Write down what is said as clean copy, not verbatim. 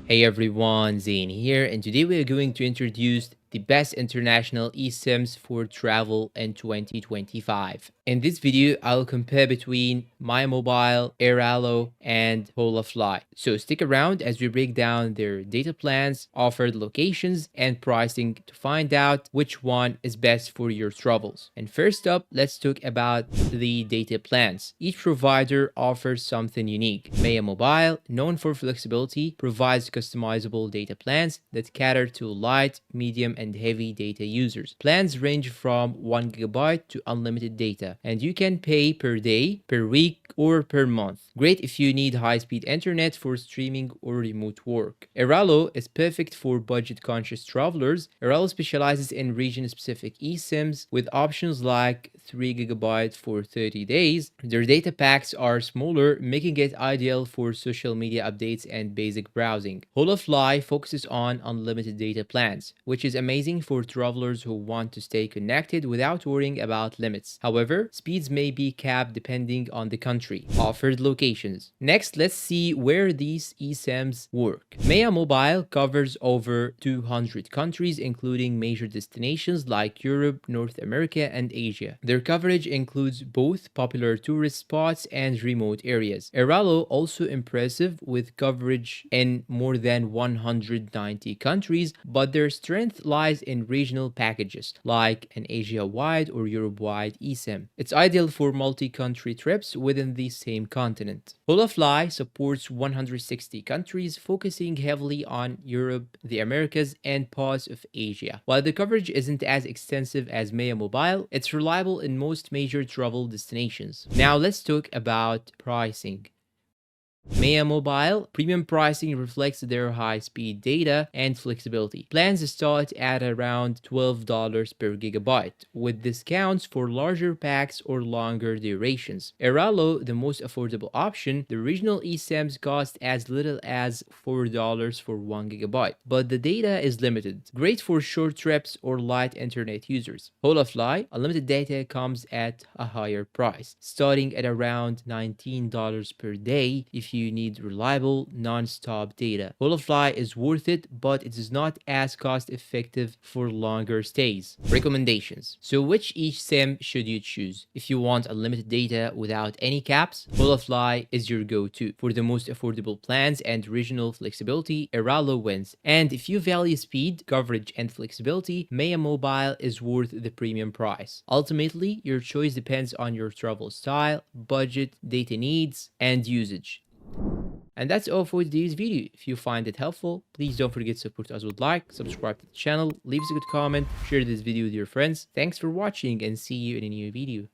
Hey everyone, Zane here, and today we are going to introduce the best international eSIMs for travel in 2025. In this video, I'll compare between MyMobile, Airalo, and Holafly. So stick around as we break down their data plans, offered locations, and pricing to find out which one is best for your travels. And first up, let's talk about the data plans. Each provider offers something unique. MyMobile, known for flexibility, provides customizable data plans that cater to light, medium, and heavy data users. Plans range from 1 gigabyte to unlimited data, and you can pay per day, per week, or per month. Great if you need high-speed internet for streaming or remote work. Airalo is perfect for budget-conscious travelers. Airalo specializes in region-specific eSIMs with options like 3 gigabytes for 30 days. Their data packs are smaller, making it ideal for social media updates and basic browsing. Holafly focuses on unlimited data plans, which is amazing for travelers who want to stay connected without worrying about limits. However, speeds may be capped depending on the country. Offered locations. Next, let's see where these eSIMs work. Maya Mobile covers over 200 countries, including major destinations like Europe, North America, and Asia. Their coverage includes both popular tourist spots and remote areas. Airalo also impressive with coverage in more than 190 countries, but their strength lies in regional packages like an Asia-wide or Europe-wide eSIM. It's ideal for multi-country trips within the same continent. Holafly supports 160 countries, focusing heavily on Europe, the Americas, and parts of Asia. While the coverage isn't as extensive as Maya Mobile, it's reliable in most major travel destinations. Now let's talk about pricing. Maya Mobile premium pricing reflects their high-speed data and flexibility. Plans start at around $12 per gigabyte, with discounts for larger packs or longer durations. Airalo, the most affordable option, the regional eSIMs cost as little as $4 for 1 gigabyte, but the data is limited. Great for short trips or light internet users. Holafly, unlimited data comes at a higher price, starting at around $19 per day if you need reliable, non-stop data. Holafly is worth it, but it is not as cost-effective for longer stays. Recommendations. So which eSIM should you choose? If you want unlimited data without any caps, Holafly is your go-to. For the most affordable plans and regional flexibility, Airalo wins. And if you value speed, coverage, and flexibility, Maya Mobile is worth the premium price. Ultimately, your choice depends on your travel style, budget, data needs, and usage. And that's all for today's video. If you find it helpful, please don't forget to support us with like, subscribe to the channel, leave us a good comment, share this video with your friends. Thanks for watching and see you in a new video.